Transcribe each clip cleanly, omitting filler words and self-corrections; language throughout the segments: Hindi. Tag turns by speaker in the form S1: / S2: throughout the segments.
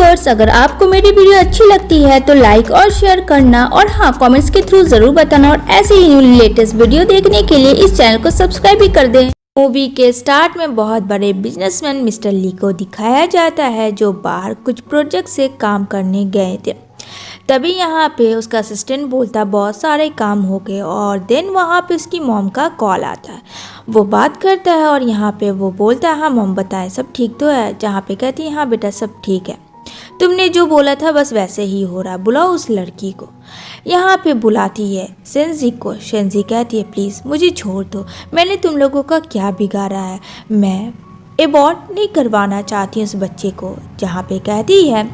S1: व्यूअर्स, अगर आपको मेरी वीडियो अच्छी लगती है तो लाइक और शेयर करना और हाँ, कमेंट्स के थ्रू जरूर बताना और ऐसे ही लेटेस्ट वीडियो देखने के लिए इस चैनल को सब्सक्राइब भी कर दें। मूवी के स्टार्ट में बहुत बड़े बिजनेसमैन मिस्टर ली को दिखाया जाता है जो बाहर कुछ प्रोजेक्ट से काम करने गए थे। तभी यहाँ पे उसका असिस्टेंट बोलता बहुत सारे काम हो गए और देन वहाँ पे उसकी मॉम का कॉल आता है। वो बात करता है और यहाँ पे वो बोलता है हाँ मॉम बताएं सब ठीक तो है। जहाँ पे कहती है हाँ बेटा सब ठीक है, तुमने जो बोला था बस वैसे ही हो रहा, बुलाओ उस लड़की को। यहाँ पे बुलाती है सेंजी को। सेंजी कहती है प्लीज़ मुझे छोड़ दो, मैंने तुम लोगों का क्या बिगाड़ा है, मैं एबॉर्ट नहीं करवाना चाहती हूँ उस बच्चे को। जहाँ पे कहती है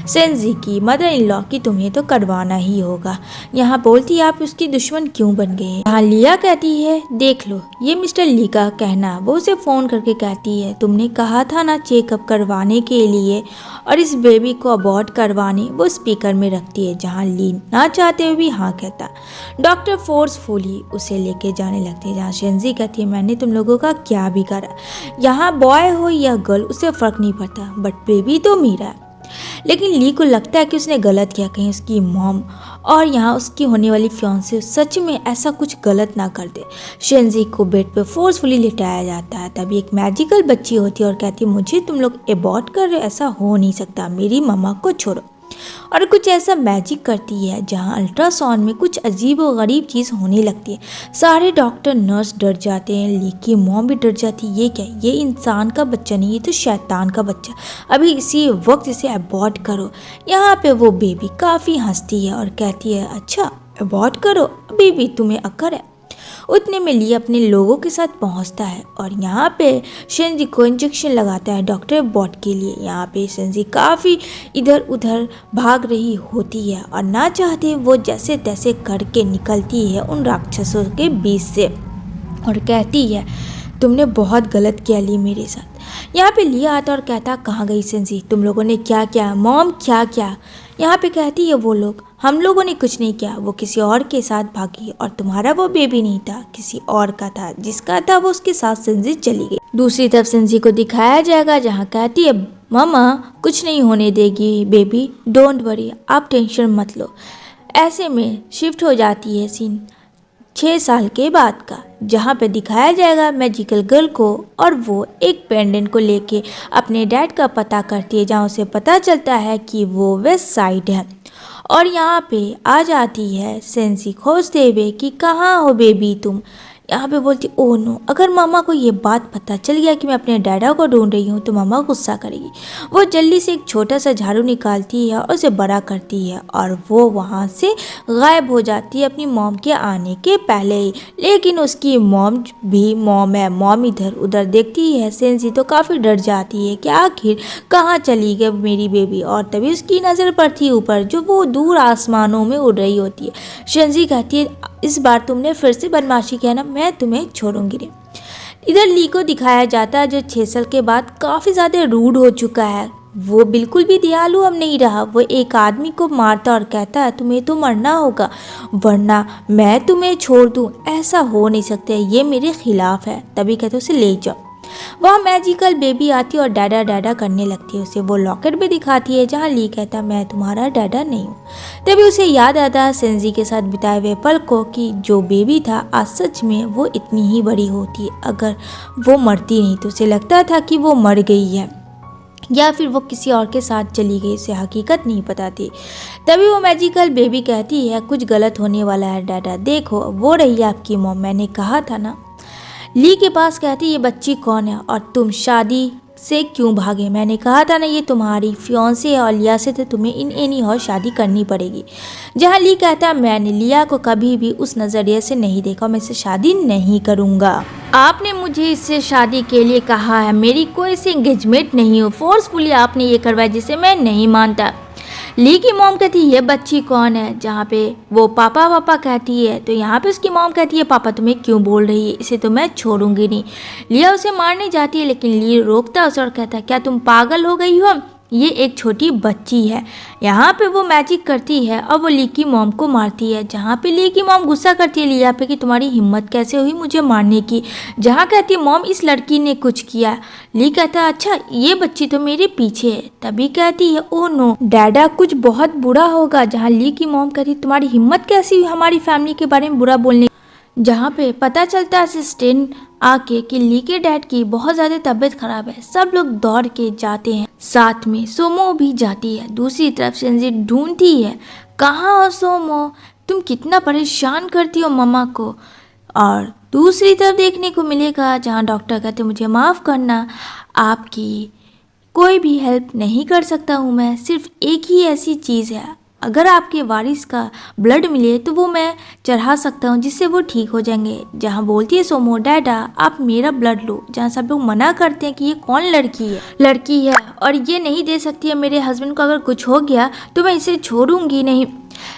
S1: सेंजी की मदर इन लॉ की तुम्हें तो करवाना ही होगा। यहाँ बोलती है आप उसकी दुश्मन क्यों बन गए। यहाँ लिया कहती है देख लो ये मिस्टर ली का कहना। वो उसे फ़ोन करके कहती है तुमने कहा था ना चेकअप करवाने के लिए और इस बेबी को अबॉर्ट करवाने। वो स्पीकर में रखती है। जहाँ ली ना चाहते हुए भी हाँ कहता। डॉक्टर फोर्सफुली उसे लेके जाने लगती है। जहाँ सेंजी कहती है मैंने तुम लोगों का क्या बिगाड़ा, यहाँ बॉय हो या गर्ल उसे फ़र्क नहीं पड़ता, बट बेबी तो मेरा है। लेकिन ली को लगता है कि उसने गलत किया, कहीं उसकी मॉम और यहाँ उसकी होने वाली फियांसे सच में ऐसा कुछ गलत ना कर दे। सेंजी को बेड पे फोर्सफुली लिटाया जाता है। तभी एक मैजिकल बच्ची होती है और कहती है मुझे तुम लोग एबॉर्ट कर रहे हो, ऐसा हो नहीं सकता, मेरी मम्मा को छोड़ो। और कुछ ऐसा मैजिक करती है जहाँ अल्ट्रासाउंड में कुछ अजीब और गरीब चीज़ होने लगती है। सारे डॉक्टर नर्स डर जाते हैं, ली की मॉम भी डर जाती है। ये क्या, ये इंसान का बच्चा नहीं, ये तो शैतान का बच्चा, अभी इसी वक्त इसे अबॉर्ट करो। यहाँ पे वो बेबी काफ़ी हंसती है और कहती है अच्छा अबॉर्ट करो, बेबी तुम्हें अक्ल है। उतने में ली अपने लोगों के साथ पहुंचता है और यहाँ पे सेंजी को इंजेक्शन लगाता है डॉक्टर बॉट के लिए। यहाँ पे सेंजी काफ़ी इधर उधर भाग रही होती है और ना चाहते वो जैसे तैसे करके निकलती है उन राक्षसों के बीच से और कहती है तुमने बहुत गलत किया ली मेरे साथ। यहाँ पे लिया आता और कहता कहाँ गई सेंजी, तुम लोगों ने क्या किया, मॉम क्या क्या। यहाँ पे कहती है वो लोग हम लोगों ने कुछ नहीं किया, वो किसी और के साथ भागी और तुम्हारा वो बेबी नहीं था, किसी और का था, जिसका था वो उसके साथ सेंजी चली गई। दूसरी तरफ सेंजी को दिखाया जाएगा जहाँ कहती है मामा कुछ नहीं होने देगी बेबी, डोंट वरी, आप टेंशन मत लो। ऐसे में शिफ्ट हो जाती है सीन 6 साल के बाद का, जहाँ पे दिखाया जाएगा मैजिकल गर्ल को और वो एक पेंडेंट को लेके अपने डैड का पता करती है। जहाँ उसे पता चलता है कि वो वेस्ट साइड है और यहाँ पे आ जाती है सेंसी खोजते हुए कि कहाँ हो बेबी तुम। यहाँ पे बोलती ओह नो, अगर मामा को ये बात पता चल गया कि मैं अपने डैडा को ढूंढ रही हूँ तो मामा गुस्सा करेगी। वो जल्दी से एक छोटा सा झाड़ू निकालती है और उसे बड़ा करती है और वो वहाँ से गायब हो जाती है अपनी मॉम के आने के पहले ही। लेकिन उसकी मॉम भी मॉम है, मॉम इधर उधर देखती है। सेंसी तो काफ़ी डर जाती है कि आखिर कहाँ चली गई मेरी बेबी। और तभी उसकी नज़र पड़ती है ऊपर जो वो दूर आसमानों में उड़ रही होती है। सेंसी कहती है इस बार तुमने फिर से बदमाशी किया ना, मैं तुम्हें छोड़ूंगी नहीं। इधर ली को दिखाया जाता है जो 6 साल के बाद काफ़ी ज़्यादा रूड हो चुका है। वो बिल्कुल भी दयालु अब नहीं रहा। वो एक आदमी को मारता और कहता है तुम्हें तो मरना होगा वरना मैं तुम्हें छोड़ दूँ, ऐसा हो नहीं सकता, ये मेरे खिलाफ है। तभी कहते उसे ले जाओ। वह मैजिकल बेबी आती है और डैडा डैडा करने लगती है। उसे वो लॉकेट भी दिखाती है जहाँ ली कहता मैं तुम्हारा डैडा नहीं हूँ। तभी उसे याद आता है सेंजी के साथ बिताए हुए पल को कि जो बेबी था आज सच में वो इतनी ही बड़ी होती, अगर वो मरती नहीं तो उसे लगता था कि वो मर गई है या फिर वो किसी और के साथ चली गई, उसे हकीकत नहीं पता थी। तभी वो मैजिकल बेबी कहती है कुछ गलत होने वाला है डैडा, देखो वो रही आपकी मॉम, मैंने कहा था ना। ली के पास कहती ये बच्ची कौन है और तुम शादी से क्यों भागे, मैंने कहा था ना ये तुम्हारी फियांसे है और लिया से तो तुम्हें इन एनी और शादी करनी पड़ेगी। जहाँ ली कहता मैंने लिया को कभी भी उस नज़रिए से नहीं देखा, मैं इससे शादी नहीं करूँगा। आपने मुझे इससे शादी के लिए कहा है, मेरी कोई से एंगेजमेंट नहीं हो, फोर्सफुली आपने ये करवाया जिसे मैं नहीं मानता। ली की मॉम कहती है ये बच्ची कौन है, जहाँ पे वो पापा पापा कहती है तो यहाँ पे उसकी मॉम कहती है पापा तुम्हें क्यों बोल रही है, इसे तो मैं छोड़ूंगी नहीं। लिया उसे मारने जाती है लेकिन ली रोकता उसे और कहता है क्या तुम पागल हो गई हो, ये एक छोटी बच्ची है। यहाँ पे वो मैजिक करती है और वो ली की मॉम को मारती है। जहाँ पे ली की मॉम गुस्सा करती है लिया पे कि तुम्हारी हिम्मत कैसे हुई मुझे मारने की। जहाँ कहती है मॉम इस लड़की ने कुछ किया। ली कहता है अच्छा ये बच्ची तो मेरे पीछे है। तभी कहती है ओ नो डैडा कुछ बहुत बुरा होगा। जहाँ ली की मॉम कहती तुम्हारी हिम्मत कैसी हुई हमारी फैमिली के बारे में बुरा बोलने। जहाँ पे पता चलता है असिस्टेंट आके कि ली के डैड की बहुत ज़्यादा तबीयत खराब है। सब लोग दौड़ के जाते हैं, साथ में सोमो भी जाती है। दूसरी तरफ सेंजी ढूंढती है कहाँ हो सोमो, तुम कितना परेशान करती हो मम्मा को। और दूसरी तरफ देखने को मिलेगा जहाँ डॉक्टर कहते मुझे माफ़ करना, आपकी कोई भी हेल्प नहीं कर सकता हूँ मैं। सिर्फ एक ही ऐसी चीज़ है, अगर आपके वारिस का ब्लड मिले तो वो मैं चढ़ा सकता हूँ जिससे वो ठीक हो जाएंगे। जहाँ बोलती है सोमो डैडा आप मेरा ब्लड लो। जहाँ सब लोग मना करते हैं कि ये कौन लड़की है और ये नहीं दे सकती है मेरे हस्बैंड को, अगर कुछ हो गया तो मैं इसे छोड़ूंगी नहीं।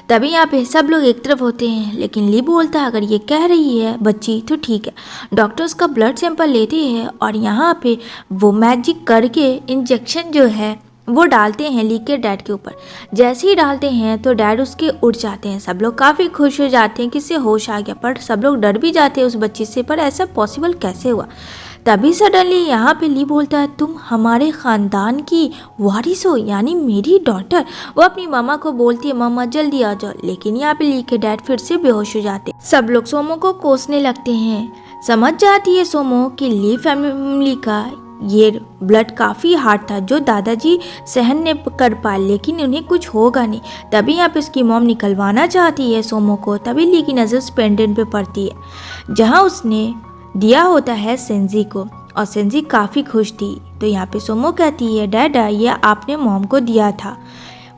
S1: तभी यहाँ पे सब लोग एक तरफ होते हैं, लेकिन ली बोलता है अगर ये कह रही है बच्ची तो ठीक है। डॉक्टर उसका ब्लड सैंपल लेते हैं और यहाँ पे वो मैजिक करके इंजेक्शन जो है वो डालते हैं ली के डैड के ऊपर। जैसे ही डालते हैं तो डैड उसके उठ जाते हैं। सब लोग काफ़ी खुश हो जाते हैं कि इससे होश आ गया, पर सब लोग डर भी जाते हैं उस बच्ची से, पर ऐसा पॉसिबल कैसे हुआ। तभी सडनली यहाँ पे ली बोलता है तुम हमारे ख़ानदान की वारिस हो, यानी मेरी डॉटर। वो अपनी मामा को बोलती है मामा जल्दी आ जाओ, लेकिन यहाँ पे ली के डैड फिर से बेहोश हो जाते। सब लोग सोमो को कोसने लगते हैं। समझ जाती है सोमो कि ली फैमिली का ये ब्लड काफ़ी हार्ड था जो दादाजी सहन ने कर पाए, लेकिन उन्हें कुछ होगा नहीं। तभी यहाँ पे उसकी मॉम निकलवाना चाहती है सोमो को। तभी ली की नज़र पेंडेंट पे पड़ती है जहाँ उसने दिया होता है सेंजी को, और सेंजी काफ़ी खुश थी। तो यहाँ पे सोमो कहती है डैडा ये आपने मॉम को दिया था,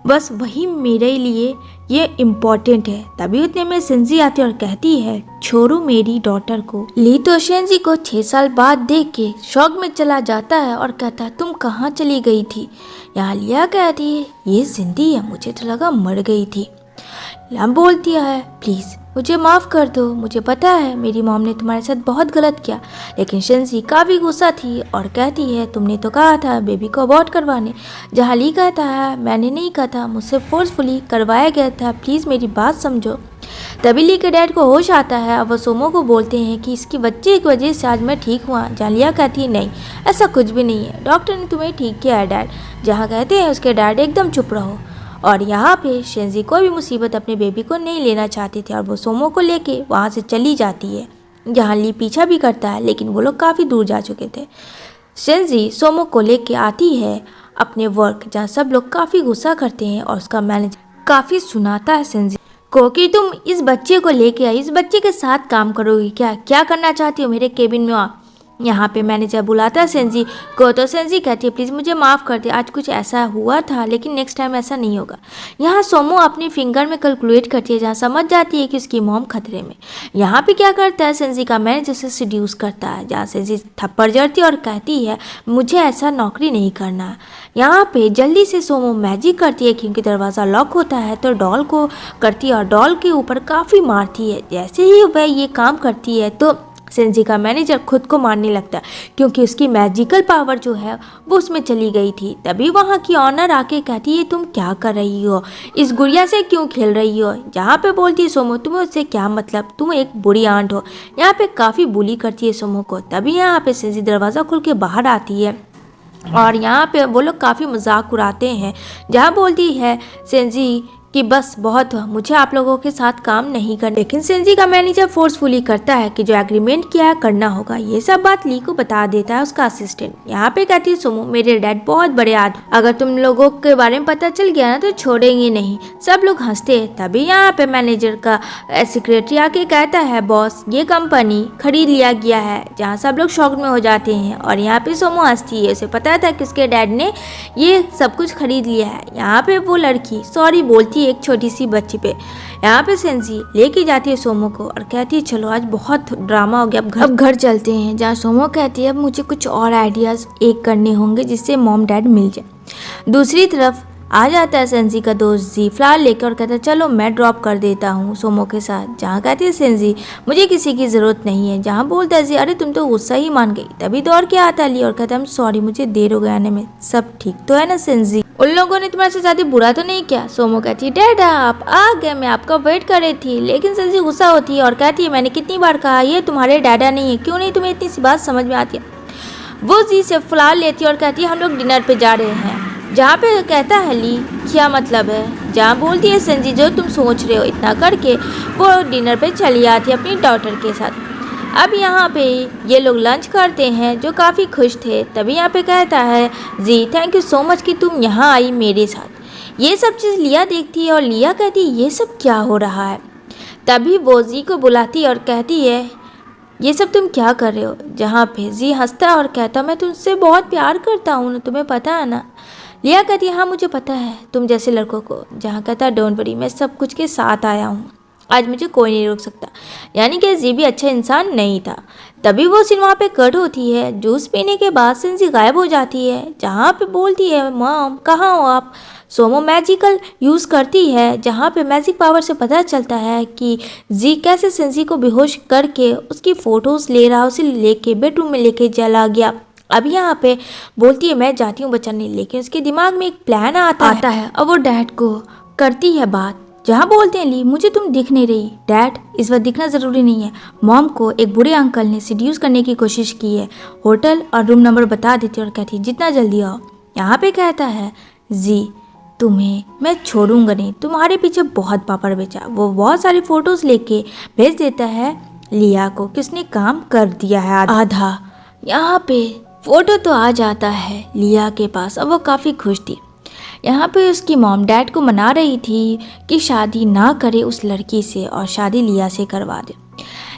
S1: बस वही मेरे लिए ये इम्पोर्टेंट है। तभी उतने में सेंजी आती है और कहती है छोड़ो मेरी डॉटर को। ली तो सेंजी को 6 साल बाद देख के शौक में चला जाता है और कहता है तुम कहाँ चली गई थी। यहाँ लिया कहती है ये जिंदी है, मुझे तो लगा मर गई थी। लम बोलती है प्लीज़ मुझे माफ़ कर दो, मुझे पता है मेरी मॉम ने तुम्हारे साथ बहुत गलत किया। लेकिन सेंजी काफ़ी गुस्सा थी और कहती है तुमने तो कहा था बेबी को अबॉर्ट करवाने। जहाँ ली कहता है मैंने नहीं कहा था, मुझसे फोर्सफुली करवाया गया था, प्लीज़ मेरी बात समझो। तभी ली के डैड को होश आता है और वो सोमो को बोलते हैं कि इसकी बच्चे की वजह से आज मैं ठीक हुआ। जहाँ लिया कहती है नहीं ऐसा कुछ भी नहीं है, डॉक्टर ने तुम्हें ठीक किया है डैड। जहाँ कहते हैं उसके डैड एकदम चुप रहो। और यहाँ पे सेंजी कोई भी मुसीबत अपने बेबी को नहीं लेना चाहती थी और वो सोमो को लेके वहाँ से चली जाती है। जहाँ ली पीछा भी करता है, लेकिन वो लोग काफ़ी दूर जा चुके थे। सेंजी सोमो को लेके आती है अपने वर्क, जहाँ सब लोग काफ़ी गुस्सा करते हैं और उसका मैनेजर काफ़ी सुनाता है सेंजी को कि तुम इस बच्चे को लेके आई, इस बच्चे के साथ काम करोगी क्या करना चाहती हो मेरे केबिन में। यहाँ पे मैनेजर बुलाता है सेंजी को, तो सेंजी कहती है प्लीज़ मुझे माफ़ कर दे, आज कुछ ऐसा हुआ था लेकिन नेक्स्ट टाइम ऐसा नहीं होगा। यहाँ सोमो अपनी फिंगर में कैलकुलेट करती है, जहाँ समझ जाती है कि उसकी मॉम खतरे में। यहाँ पे क्या करता है सेंजी का मैनेजर से सीड्यूस करता है, जहाँ सेंजी थप्पड़ जड़ती है और कहती है मुझे ऐसा नौकरी नहीं करना। यहाँ पे जल्दी से सोमो मैजिक करती है क्योंकि दरवाज़ा लॉक होता है, तो डॉल को करती है और डॉल के ऊपर काफ़ी मारती है। जैसे ही वह ये काम करती है तो सेंजी का मैनेजर खुद को मारने लगता है क्योंकि उसकी मैजिकल पावर जो है वो उसमें चली गई थी। तभी वहाँ की ऑनर आके कहती है तुम क्या कर रही हो, इस गुड़िया से क्यों खेल रही हो। जहाँ पे बोलती है सोमो तुम्हें उससे क्या मतलब, तुम एक बुरी आंट हो। यहाँ पे काफ़ी बुली करती है सोमो को। तभी यहाँ पे सेंजी दरवाज़ा खुल के बाहर आती है और यहाँ पे वो लोग काफ़ी मजाक उड़ाते हैं। जहाँ बोलती है सेंजी कि बस बहुत हुआ, मुझे आप लोगों के साथ काम नहीं करना। लेकिन सेंजी का मैनेजर फोर्सफुली करता है कि जो एग्रीमेंट किया है करना होगा। ये सब बात ली को बता देता है उसका असिस्टेंट। यहाँ पे कहती है सोमो मेरे डैड बहुत बड़े आदमी, अगर तुम लोगों के बारे में पता चल गया ना तो छोड़ेंगे नहीं। सब लोग हंसते हैं। तभी यहाँ पे मैनेजर का सेक्रेटरी आके कहता है बॉस ये कंपनी खरीद लिया गया है। जहाँ सब लोग शॉक में हो जाते हैं और यहाँ पे सोमो हंसती है, उसे पता था कि उसके डैड ने ये सब कुछ खरीद लिया है। यहाँ पे वो लड़की सॉरी बोलती एक छोटी सी बच्ची पे। यहाँ पे सेंजी लेके जाती है सोमो को और कहती है चलो आज बहुत ड्रामा हो गया, अब घर चलते हैं। जहाँ सोमो कहती है अब मुझे कुछ और आइडियाज एक करने होंगे जिससे मॉम डैड मिल जाए। दूसरी तरफ आ जाता है सेंजी का दोस्त जी फ्लावर लेकर और कहता है चलो मैं ड्रॉप कर देता हूँ सोमो के साथ। जहाँ कहती है सेंजी मुझे किसी की ज़रूरत नहीं है। जहाँ बोलता है जी अरे तुम तो गुस्सा ही मान गई। तभी दौड़ के आता है ली और कहता है सॉरी मुझे देर हो गया आने में। सब ठीक तो है ना सेंजी? उन लोगों ने तुम्हारे से ज़्यादा बुरा तो नहीं किया? सोमो कहती है डैडा आप आ गए, मैं आपका वेट कर रही थी। लेकिन सेंजी गुस्सा होती है और कहती है मैंने कितनी बार कहा ये तुम्हारे डैडा नहीं है, क्यों नहीं तुम्हें इतनी सी बात समझ में आती है? वो जी से फ्लावर लेती है और कहती है हम लोग डिनर पे जा रहे हैं। जहाँ पे कहता है ली क्या मतलब है? जहाँ बोलती है सेंजी जो तुम सोच रहे हो। इतना करके वो डिनर पे चली आती है अपनी डॉटर के साथ। अब यहाँ पे ये लोग लंच करते हैं जो काफ़ी खुश थे। तभी यहाँ पे कहता है जी थैंक यू सो मच कि तुम यहाँ आई मेरे साथ। ये सब चीज़ लिया देखती है और लिया कहती है ये सब क्या हो रहा है। तभी वो जी को बुलाती है और कहती है ये सब तुम क्या कर रहे हो? जहाँ पे जी हंसता और कहता मैं तुमसे बहुत प्यार करता हूँ ना, तुम्हें पता है ना? लिया कहती है हाँ मुझे पता है तुम जैसे लड़कों को। जहाँ कहता है डोंट वरी मैं सब कुछ के साथ आया हूँ, आज मुझे कोई नहीं रोक सकता। यानी कि जी भी अच्छा इंसान नहीं था। तभी वो सीन वहाँ पे कट होती है। जूस पीने के बाद सेंजी गायब हो जाती है। जहाँ पे बोलती है मॉम कहाँ हो आप? सोमो मैजिकल यूज़ करती है जहाँ पे मैजिक पावर से पता चलता है कि जी कैसे सेंजी को बेहोश करके उसकी फ़ोटोज़ ले रहा, उसे लेके बेडरूम में लेके चला गया। अब यहाँ पे बोलती है मैं जाती हूँ बचाने, लेकिन उसके दिमाग में एक प्लान आता है और वो डैड को करती है बात। जहाँ बोलते हैं ली मुझे तुम दिख नहीं रही। डैड इस वक्त दिखना ज़रूरी नहीं है। मॉम को एक बुरे अंकल ने सिड्यूस करने की कोशिश की है। होटल और रूम नंबर बता देती और कहती जितना जल्दी आओ। यहाँ पे कहता है जी तुम्हें मैं छोड़ूंगा नहीं, तुम्हारे पीछे बहुत पापड़ बेचा। वो बहुत सारी फ़ोटोज़ लेके भेज देता है लिया को कि उसने काम कर दिया है आधा। यहाँ पे फ़ोटो तो आ जाता है लिया के पास। अब वो काफ़ी खुश थी। यहाँ पे उसकी मॉम डैड को मना रही थी कि शादी ना करे उस लड़की से और शादी लिया से करवा दे।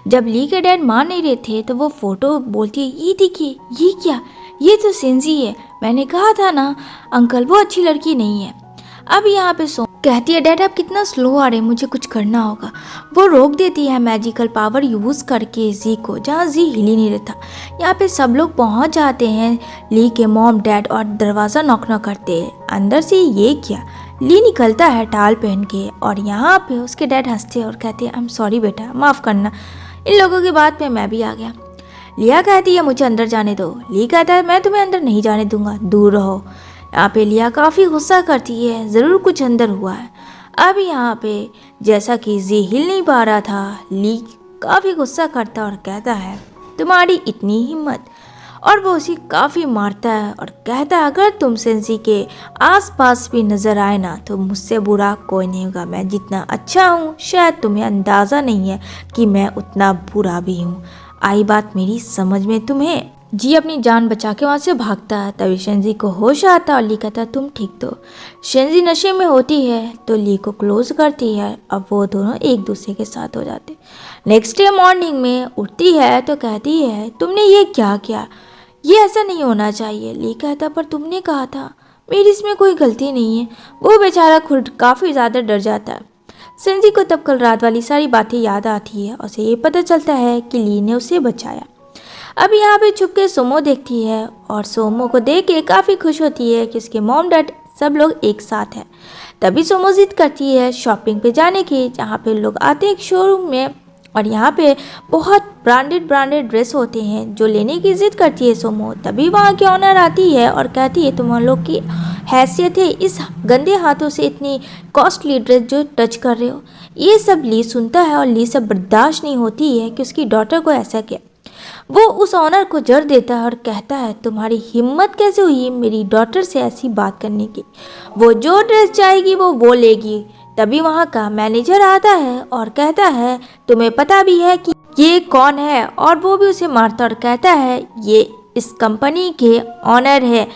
S1: जब ली के डैड मान नहीं रहे थे तो वो फ़ोटो बोलती है ये देखिए ये क्या, ये तो सेंजी है, मैंने कहा था ना अंकल वो अच्छी लड़की नहीं है। अब यहाँ पे सो कहती है डैड आप कितना स्लो आ रहे हैं, मुझे कुछ करना होगा। वो रोक देती है मैजिकल पावर यूज़ करके जी को, जहाँ जी हिल ही नहीं रहता। यहाँ पे सब लोग पहुँच जाते हैं ली के मॉम डैड और दरवाज़ा नॉक करते हैं। अंदर से ये क्या, ली निकलता है टाल पहन के और यहाँ पे उसके डैड हंसते और कहते हैं आई एम सॉरी बेटा माफ़ करना, इन लोगों की बात पे मैं भी आ गया। लिया कहती है मुझे अंदर जाने दो। ली कहता है मैं तुम्हें अंदर नहीं जाने दूंगा, दूर रहो। यहाँ पे लिया काफ़ी गुस्सा करती है, ज़रूर कुछ अंदर हुआ है। अब यहाँ पे जैसा कि जी हिल नहीं पा रहा था, ली काफ़ी गुस्सा करता और कहता है तुम्हारी इतनी हिम्मत, और वो उसे काफ़ी मारता है और कहता है अगर तुम सेंसी के आसपास भी नज़र आए ना तो मुझसे बुरा कोई नहीं होगा। मैं जितना अच्छा हूँ शायद तुम्हें अंदाज़ा नहीं है कि मैं उतना बुरा भी हूँ। आई बात मेरी समझ में तुम्हें? जी अपनी जान बचा के वहाँ से भागता है। तभी शेंजी को होश आता और ली कहता है तुम ठीक तो? शेंजी नशे में होती है तो ली को क्लोज करती है। अब वो दोनों एक दूसरे के साथ हो जाते। नेक्स्ट डे मॉर्निंग में उठती है तो कहती है तुमने ये क्या किया, ये ऐसा नहीं होना चाहिए। ली कहता पर तुमने कहा था, मेरी इसमें कोई गलती नहीं है। वो बेचारा खुद काफ़ी ज़्यादा डर जाता है। शेंजी को तब कल रात वाली सारी बातें याद आती है और उसे ये पता चलता है कि ली ने उसे बचाया। अब यहाँ पे छुप के सोमो देखती है और सोमो को देख के काफ़ी खुश होती है कि उसके मॉम डैड सब लोग एक साथ हैं। तभी सोमो जिद करती है शॉपिंग पे जाने की, जहाँ पे लोग आते हैं एक शोरूम में और यहाँ पे बहुत ब्रांडेड ड्रेस होते हैं जो लेने की जिद करती है सोमो। तभी वहाँ की ऑनर आती है और कहती है तुम लोग की हैसियत है इस गंदे हाथों से इतनी कॉस्टली ड्रेस जो टच कर रहे हो। ये सब ली सुनता है और ली सब बर्दाश्त नहीं होती है कि उसकी डॉटर को ऐसा किया। वो उस ऑनर को जड़ देता है और कहता है तुम्हारी हिम्मत कैसे हुई मेरी डॉटर से ऐसी बात करने की, वो जो ड्रेस चाहेगी वो लेगी। तभी वहाँ का मैनेजर आता है और कहता है तुम्हें पता भी है कि ये कौन है, और वो भी उसे मारता और कहता है ये इस कंपनी के ऑनर है।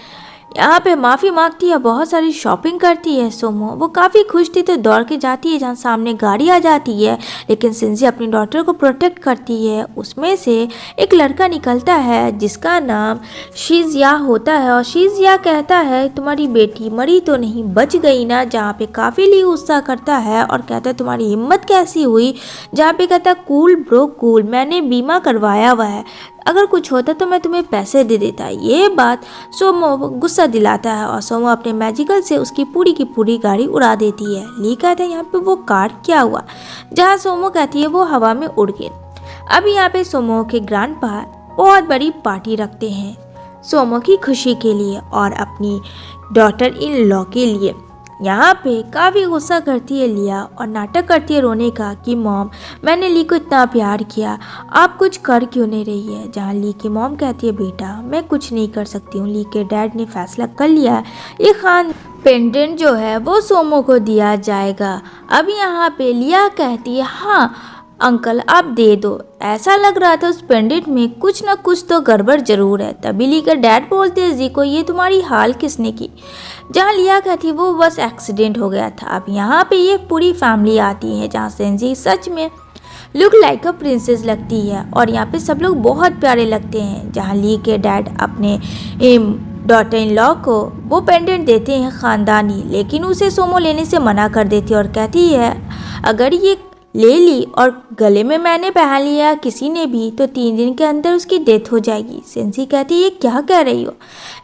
S1: यहाँ पे माफ़ी मांगती है, बहुत सारी शॉपिंग करती है सोमो। वो काफ़ी खुश थी तो दौड़ के जाती है जहाँ सामने गाड़ी आ जाती है, लेकिन सिंजी अपनी डॉटर को प्रोटेक्ट करती है। उसमें से एक लड़का निकलता है जिसका नाम शीजिया होता है और शीजिया कहता है तुम्हारी बेटी मरी तो नहीं, बच गई ना। जहाँ पे काफ़ी ली गुस्सा करता है और कहता है तुम्हारी हिम्मत कैसी हुई। जहाँ पे कहता है कूल ब्रो कूल, मैंने बीमा करवाया हुआ है, अगर कुछ होता तो मैं तुम्हें पैसे दे देता। ये बात सोमो गुस्सा दिलाता है और सोमो अपने मैजिकल से उसकी पूरी की पूरी गाड़ी उड़ा देती है। ली कहता है यहाँ पे वो कार क्या हुआ, जहाँ सोमो कहती है वो हवा में उड़ गई। अब यहाँ पे सोमो के ग्रैंडपा बहुत बड़ी पार्टी रखते हैं सोमो की खुशी के लिए और अपनी डॉटर इन लॉ के लिए। यहाँ पे काफ़ी गुस्सा करती है लिया और नाटक करती है रोने का कि मॉम मैंने ली को इतना प्यार किया, आप कुछ कर क्यों नहीं रही है। जहाँ ली की मॉम कहती है बेटा मैं कुछ नहीं कर सकती हूँ, ली के डैड ने फैसला कर लिया है ये खान पेंडेंट जो है वो सोमो को दिया जाएगा। अब यहाँ पे लिया कहती है हाँ अंकल आप दे दो। ऐसा लग रहा था उस पेंडेंट में कुछ ना कुछ तो गड़बड़ जरूर है। तभी ली का डैड बोलते हैं जी को ये तुम्हारी हाल किसने की। जहाँ लिया कहती वो बस एक्सीडेंट हो गया था। अब यहाँ पे ये पूरी फैमिली आती है जहाँ सेंजी सच में लुक लाइक अ प्रिंसेस लगती है और यहाँ पे सब लोग बहुत प्यारे लगते हैं। जहाँ ली के डैड अपने डॉटर इन लॉ को वो पेंडेंट देते हैं ख़ानदानी, लेकिन उसे सोमो लेने से मना कर देती है और कहती है अगर ये ले ली और गले में मैंने पहन लिया किसी ने भी तो 3 दिन के अंदर उसकी डेथ हो जाएगी। सेंसी कहती है ये क्या कह रही हो।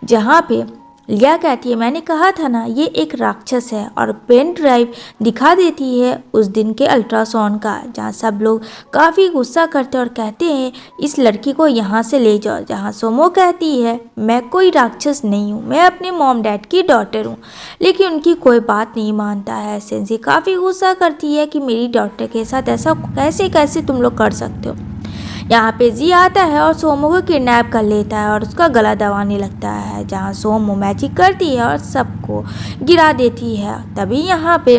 S1: जहाँ पे लिया कहती है मैंने कहा था ना ये एक राक्षस है और पेन ड्राइव दिखा देती है उस दिन के अल्ट्रासाउंड का। जहाँ सब लोग काफ़ी गुस्सा करते और कहते हैं इस लड़की को यहाँ से ले जाओ। जहाँ सोमो कहती है मैं कोई राक्षस नहीं हूँ, मैं अपने मॉम डैड की डॉटर हूँ, लेकिन उनकी कोई बात नहीं मानता है। सेंसी काफ़ी गुस्सा करती है कि मेरी डॉटर के साथ ऐसा कैसे तुम लोग कर सकते हो। यहाँ पे जी आता है और सोमो को किडनैप कर लेता है और उसका गला दबाने लगता है। जहाँ सोमो मैजिक करती है और सबको गिरा देती है। तभी यहाँ पे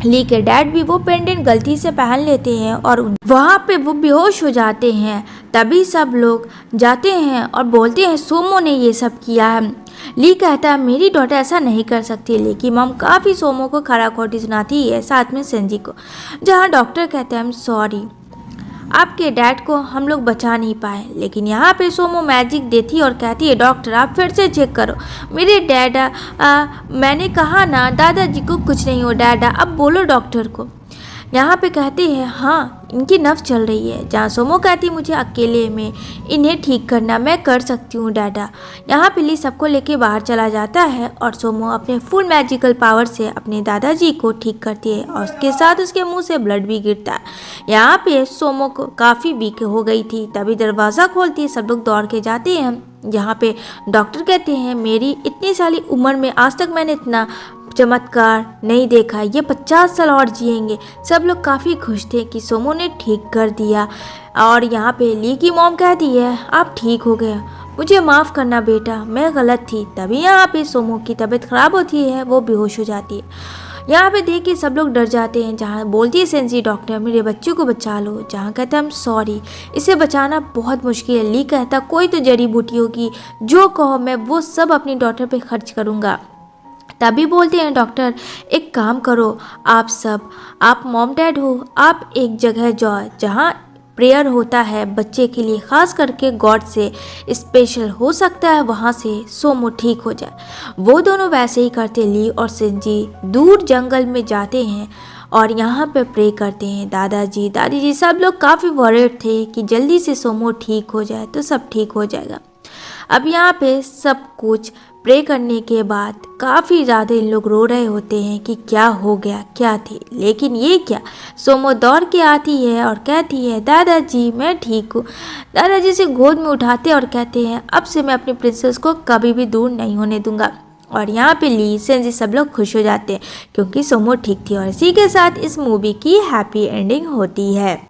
S1: ली के डैड भी वो पेंडेंट गलती से पहन लेते हैं और वहाँ पे वो बेहोश हो जाते हैं। तभी सब लोग जाते हैं और बोलते हैं सोमो ने ये सब किया है। ली कहता है मेरी डॉटर ऐसा नहीं कर सकती, लेकिन मम काफ़ी सोमो को खरा खोटी सुनाती है साथ में सेंजी को। जहाँ डॉक्टर कहते हैं आई एम सॉरी आपके डैड को हम लोग बचा नहीं पाए, लेकिन यहाँ पे सोमो मैजिक देती है और कहती है डॉक्टर आप फिर से चेक करो मेरे डैड मैंने कहा ना दादाजी को कुछ नहीं हो डैडा अब बोलो डॉक्टर को। यहाँ पे कहते हैं हाँ इनकी नब्ज चल रही है। जहाँ सोमो कहती है मुझे अकेले में इन्हें ठीक करना मैं कर सकती हूँ डैडा। यहाँ पे ली सबको लेके बाहर चला जाता है और सोमो अपने फुल मैजिकल पावर से अपने दादाजी को ठीक करती है और उसके साथ उसके मुंह से ब्लड भी गिरता है। यहाँ पे सोमो को काफ़ी वीक हो गई थी। तभी दरवाज़ा खोलती है, सब लोग दौड़ के जाते हैं। यहाँ पे डॉक्टर कहते हैं मेरी इतनी सारी उम्र में आज तक मैंने इतना चमत्कार नहीं देखा, ये 50 साल और जिएंगे। सब लोग काफ़ी खुश थे कि सोमो ने ठीक कर दिया। और यहाँ पे ली की मॉम कहती है आप ठीक हो गए, मुझे माफ़ करना बेटा मैं गलत थी। तभी यहाँ पे सोमो की तबीयत ख़राब होती है, वो बेहोश हो जाती है। यहाँ पे देख के सब लोग डर जाते हैं। जहाँ बोलती है सेंसी डॉक्टर मेरे बच्चे को बचा लो। जहाँ कहता है हम सॉरी इसे बचाना बहुत मुश्किल है। ली कहता कोई तो जड़ी बूटी होगी, जो कहो मैं वो सब अपनी डॉटर पे खर्च करूँगा। तभी बोलते हैं डॉक्टर एक काम करो आप मॉम डैड हो, आप एक जगह जाओ जहाँ प्रेयर होता है बच्चे के लिए, ख़ास करके गॉड से स्पेशल हो सकता है वहाँ से सोमो ठीक हो जाए। वो दोनों वैसे ही करते। ली और सेंजी दूर जंगल में जाते हैं और यहाँ पे प्रे करते हैं। दादाजी दादी जी सब लोग काफ़ी वरीड थे कि जल्दी से सोमो ठीक हो जाए तो सब ठीक हो जाएगा। अब यहाँ पे सब कुछ प्रे करने के बाद काफ़ी ज़्यादा इन लोग रो रहे होते हैं कि क्या हो गया क्या थी, लेकिन ये क्या। सोमो दौड़ के आती है और कहती है दादाजी मैं ठीक हूँ। दादाजी से गोद में उठाते और कहते हैं अब से मैं अपनी प्रिंसेस को कभी भी दूर नहीं होने दूंगा। और यहाँ पे ली सेंजी सब लोग खुश हो जाते हैं क्योंकि सोमो ठीक थी। और इसी के साथ इस मूवी की हैप्पी एंडिंग होती है।